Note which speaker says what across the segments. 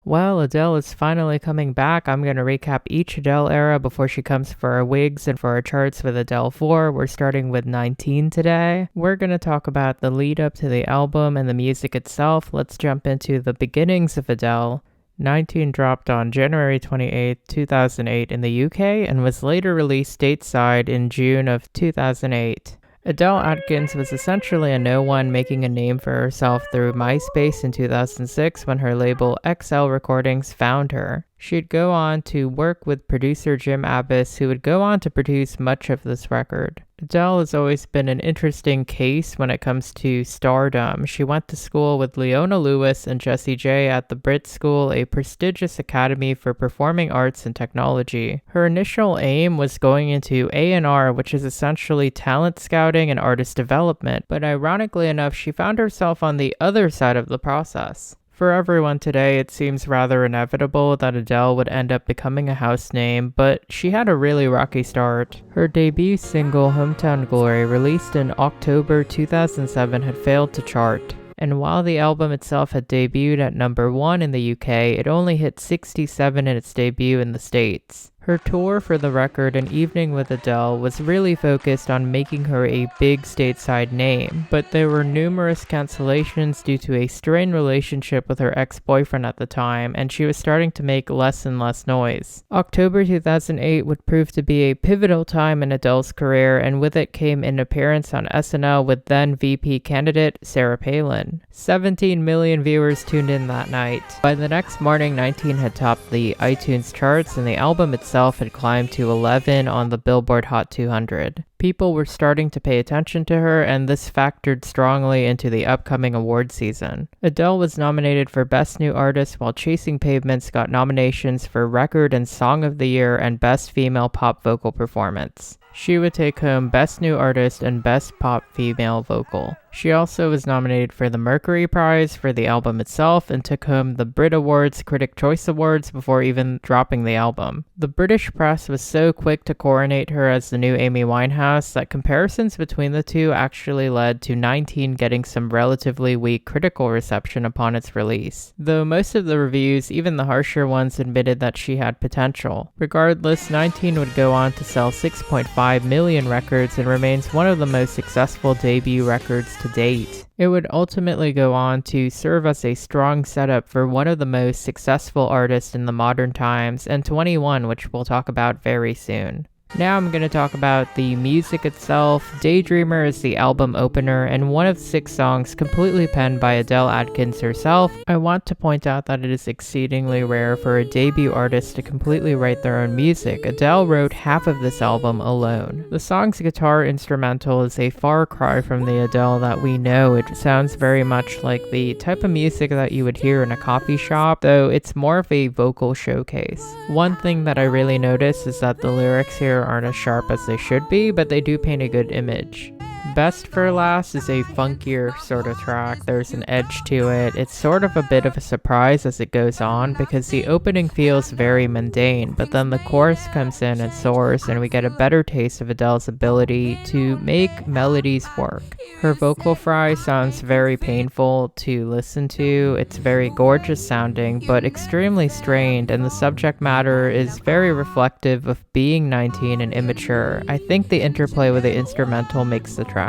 Speaker 1: Well, Adele is finally coming back. I'm going to recap each Adele era before she comes for our wigs and for our charts with Adele 4. We're starting with 19 today. We're going to talk about the lead up to the album and the music itself. Let's jump into the beginnings of Adele. 19 dropped on January 28, 2008 in the UK and was later released stateside in June of 2008. Adele Atkins was essentially a no-one making a name for herself through MySpace in 2006 when her label XL Recordings found her. She'd go on to work with producer Jim Abbas, who would go on to produce much of this record. Adele has always been an interesting case when it comes to stardom. She went to school with Leona Lewis and Jessie J at the Brit School, a prestigious academy for performing arts and technology. Her initial aim was going into A&R, which is essentially talent scouting and artist development, but ironically enough, she found herself on the other side of the process. For everyone today, it seems rather inevitable that Adele would end up becoming a house name, but she had a really rocky start. Her debut single, Hometown Glory, released in October 2007, had failed to chart. And while the album itself had debuted at number 1 in the UK, it only hit 67 in its debut in the States. Her tour for the record, An Evening with Adele, was really focused on making her a big stateside name, but there were numerous cancellations due to a strained relationship with her ex-boyfriend at the time, and she was starting to make less and less noise. October 2008 would prove to be a pivotal time in Adele's career, and with it came an appearance on SNL with then VP candidate Sarah Palin. 17 million viewers tuned in that night. By the next morning, 19 had topped the iTunes charts, and the album itself had climbed to 11 on the Billboard Hot 200. People were starting to pay attention to her, and this factored strongly into the upcoming award season. Adele was nominated for Best New Artist, while Chasing Pavements got nominations for Record and Song of the Year and Best Female Pop Vocal Performance. She would take home Best New Artist and Best Pop Female Vocal. She also was nominated for the Mercury Prize for the album itself and took home the Brit Awards Critic Choice Awards before even dropping the album. The British press was so quick to coronate her as the new Amy Winehouse that comparisons between the two actually led to 19 getting some relatively weak critical reception upon its release, though most of the reviews, even the harsher ones, admitted that she had potential. Regardless, 19 would go on to sell 6.5 million records and remains one of the most successful debut records to date. It would ultimately go on to serve as a strong setup for one of the most successful artists in the modern times, and 21, which we'll talk about very soon. Now I'm going to talk about the music itself. Daydreamer is the album opener and one of 6 songs completely penned by Adele Atkins herself. I want to point out that it is exceedingly rare for a debut artist to completely write their own music. Adele wrote half of this album alone. The song's guitar instrumental is a far cry from the Adele that we know. It sounds very much like the type of music that you would hear in a coffee shop, though it's more of a vocal showcase. One thing that I really notice is that the lyrics here aren't as sharp as they should be, but they do paint a good image. Best for Last is a funkier sort of track. There's an edge to it. It's sort of a bit of a surprise as it goes on because the opening feels very mundane, but then the chorus comes in and soars and we get a better taste of Adele's ability to make melodies work. Her vocal fry sounds very painful to listen to. It's very gorgeous sounding, but extremely strained, and the subject matter is very reflective of being 19 and immature. I think the interplay with the instrumental makes the track.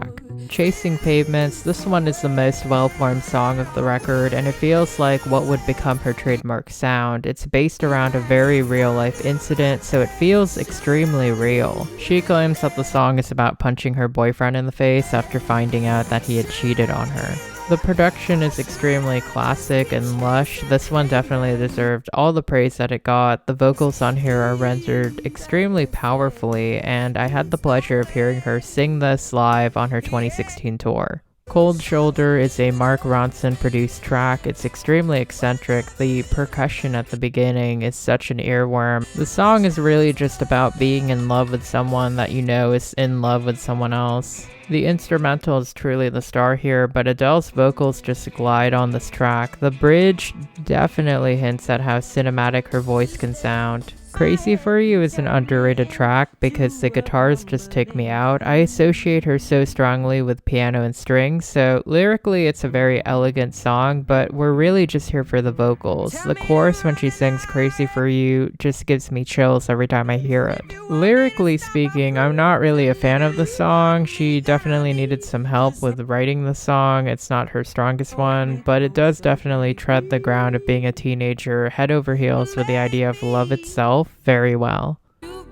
Speaker 1: Chasing Pavements, this one is the most well-formed song of the record, and it feels like what would become her trademark sound. It's based around a very real-life incident, so it feels extremely real. She claims that the song is about punching her boyfriend in the face after finding out that he had cheated on her. The production is extremely classic and lush. This one definitely deserved all the praise that it got. The vocals on here are rendered extremely powerfully, and I had the pleasure of hearing her sing this live on her 2016 tour. Cold Shoulder is a Mark Ronson produced track. It's extremely eccentric. The percussion at the beginning is such an earworm. The song is really just about being in love with someone that you know is in love with someone else. The instrumental is truly the star here, but Adele's vocals just glide on this track. The bridge definitely hints at how cinematic her voice can sound. Crazy For You is an underrated track because the guitars just take me out. I associate her so strongly with piano and strings, so lyrically it's a very elegant song, but we're really just here for the vocals. The chorus when she sings Crazy For You just gives me chills every time I hear it. Lyrically speaking, I'm not really a fan of the song. She definitely needed some help with writing the song. It's not her strongest one, but it does definitely tread the ground of being a teenager head over heels with the idea of love itself very well.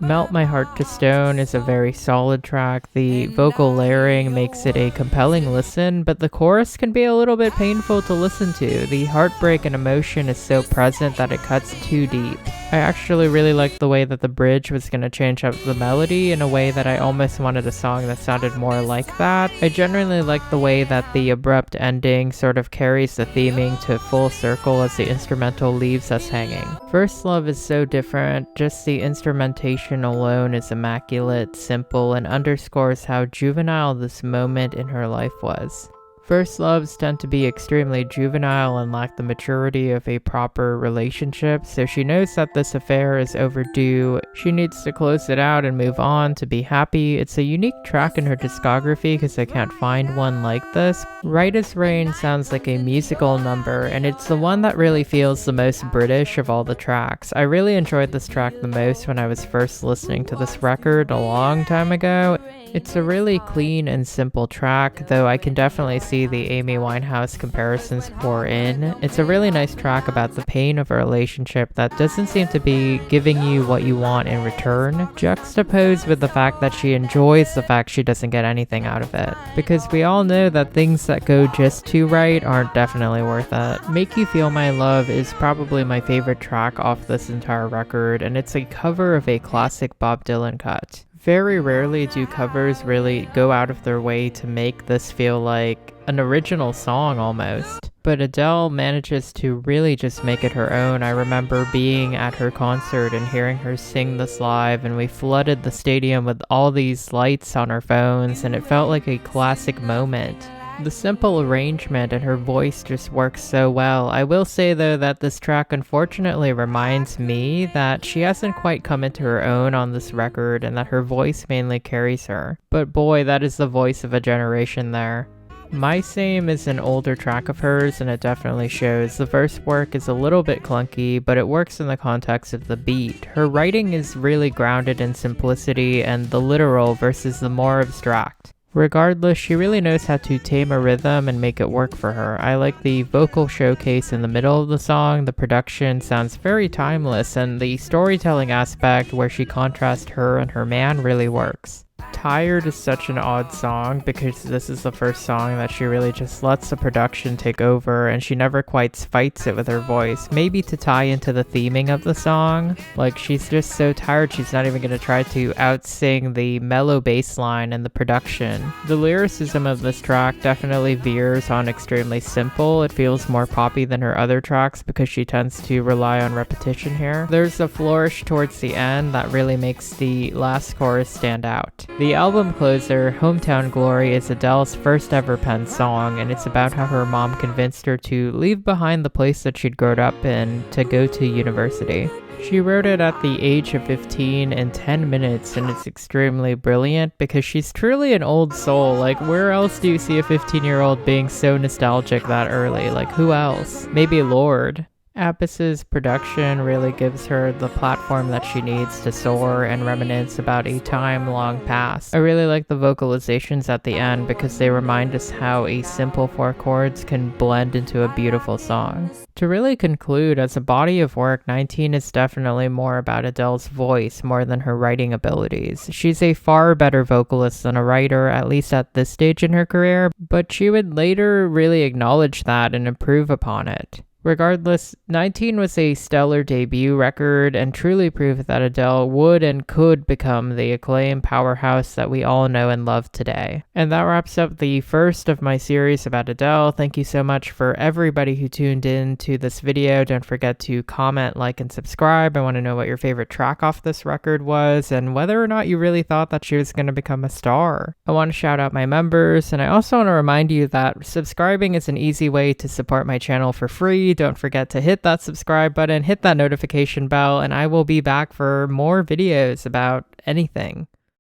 Speaker 1: Melt My Heart to Stone is a very solid track. The vocal layering makes it a compelling listen, but the chorus can be a little bit painful to listen to. The heartbreak and emotion is so present that it cuts too deep. I actually really liked the way that the bridge was going to change up the melody in a way that I almost wanted a song that sounded more like that. I generally like the way that the abrupt ending sort of carries the theming to full circle as the instrumental leaves us hanging. First Love is so different. Just the instrumentation alone is immaculate, simple, and underscores how juvenile this moment in her life was. First loves tend to be extremely juvenile and lack the maturity of a proper relationship, so she knows that this affair is overdue. She needs to close it out and move on to be happy. It's a unique track in her discography because I can't find one like this. Right as Rain sounds like a musical number, and it's the one that really feels the most British of all the tracks. I really enjoyed this track the most when I was first listening to this record a long time ago. It's a really clean and simple track, though I can definitely see the Amy Winehouse comparisons pour in. It's a really nice track about the pain of a relationship that doesn't seem to be giving you what you want in return, juxtaposed with the fact that she enjoys the fact she doesn't get anything out of it. Because we all know that things that go just too right aren't definitely worth it. Make You Feel My Love is probably my favorite track off this entire record, and it's a cover of a classic Bob Dylan cut. Very rarely do covers really go out of their way to make this feel like an original song almost. But Adele manages to really just make it her own. I remember being at her concert and hearing her sing this live, and we flooded the stadium with all these lights on our phones, and it felt like a classic moment. The simple arrangement and her voice just works so well. I will say though that this track unfortunately reminds me that she hasn't quite come into her own on this record and that her voice mainly carries her. But boy, that is the voice of a generation there. My Same is an older track of hers and it definitely shows. The verse work is a little bit clunky, but it works in the context of the beat. Her writing is really grounded in simplicity and the literal versus the more abstract. Regardless, she really knows how to tame a rhythm and make it work for her. I like the vocal showcase in the middle of the song. The production sounds very timeless, and the storytelling aspect where she contrasts her and her man really works. Tired is such an odd song because this is the first song that she really just lets the production take over and she never quite fights it with her voice. Maybe to tie into the theming of the song. Like she's just so tired she's not even going to try to outsing the mellow bass line and the production. The lyricism of this track definitely veers on extremely simple. It feels more poppy than her other tracks because she tends to rely on repetition here. There's a flourish towards the end that really makes the last chorus stand out. The album closer, Hometown Glory, is Adele's first ever penned song, and it's about how her mom convinced her to leave behind the place that she'd grown up in to go to university. She wrote it at the age of 15 in 10 minutes, and it's extremely brilliant because she's truly an old soul. Like, where else do you see a 15-year-old being so nostalgic that early? Like, who else? Maybe Lorde. Appis's production really gives her the platform that she needs to soar and reminisce about a time long past. I really like the vocalizations at the end because they remind us how a simple 4 chords can blend into a beautiful song. To really conclude, as a body of work, 19 is definitely more about Adele's voice more than her writing abilities. She's a far better vocalist than a writer, at least at this stage in her career, but she would later really acknowledge that and improve upon it. Regardless, 19 was a stellar debut record and truly proved that Adele would and could become the acclaimed powerhouse that we all know and love today. And that wraps up the first of my series about Adele. Thank you so much for everybody who tuned in to this video. Don't forget to comment, like, and subscribe. I want to know what your favorite track off this record was and whether or not you really thought that she was going to become a star. I want to shout out my members, and I also want to remind you that subscribing is an easy way to support my channel for free. already, don't forget to hit that subscribe button, hit that notification bell, and I will be back for more videos about anything.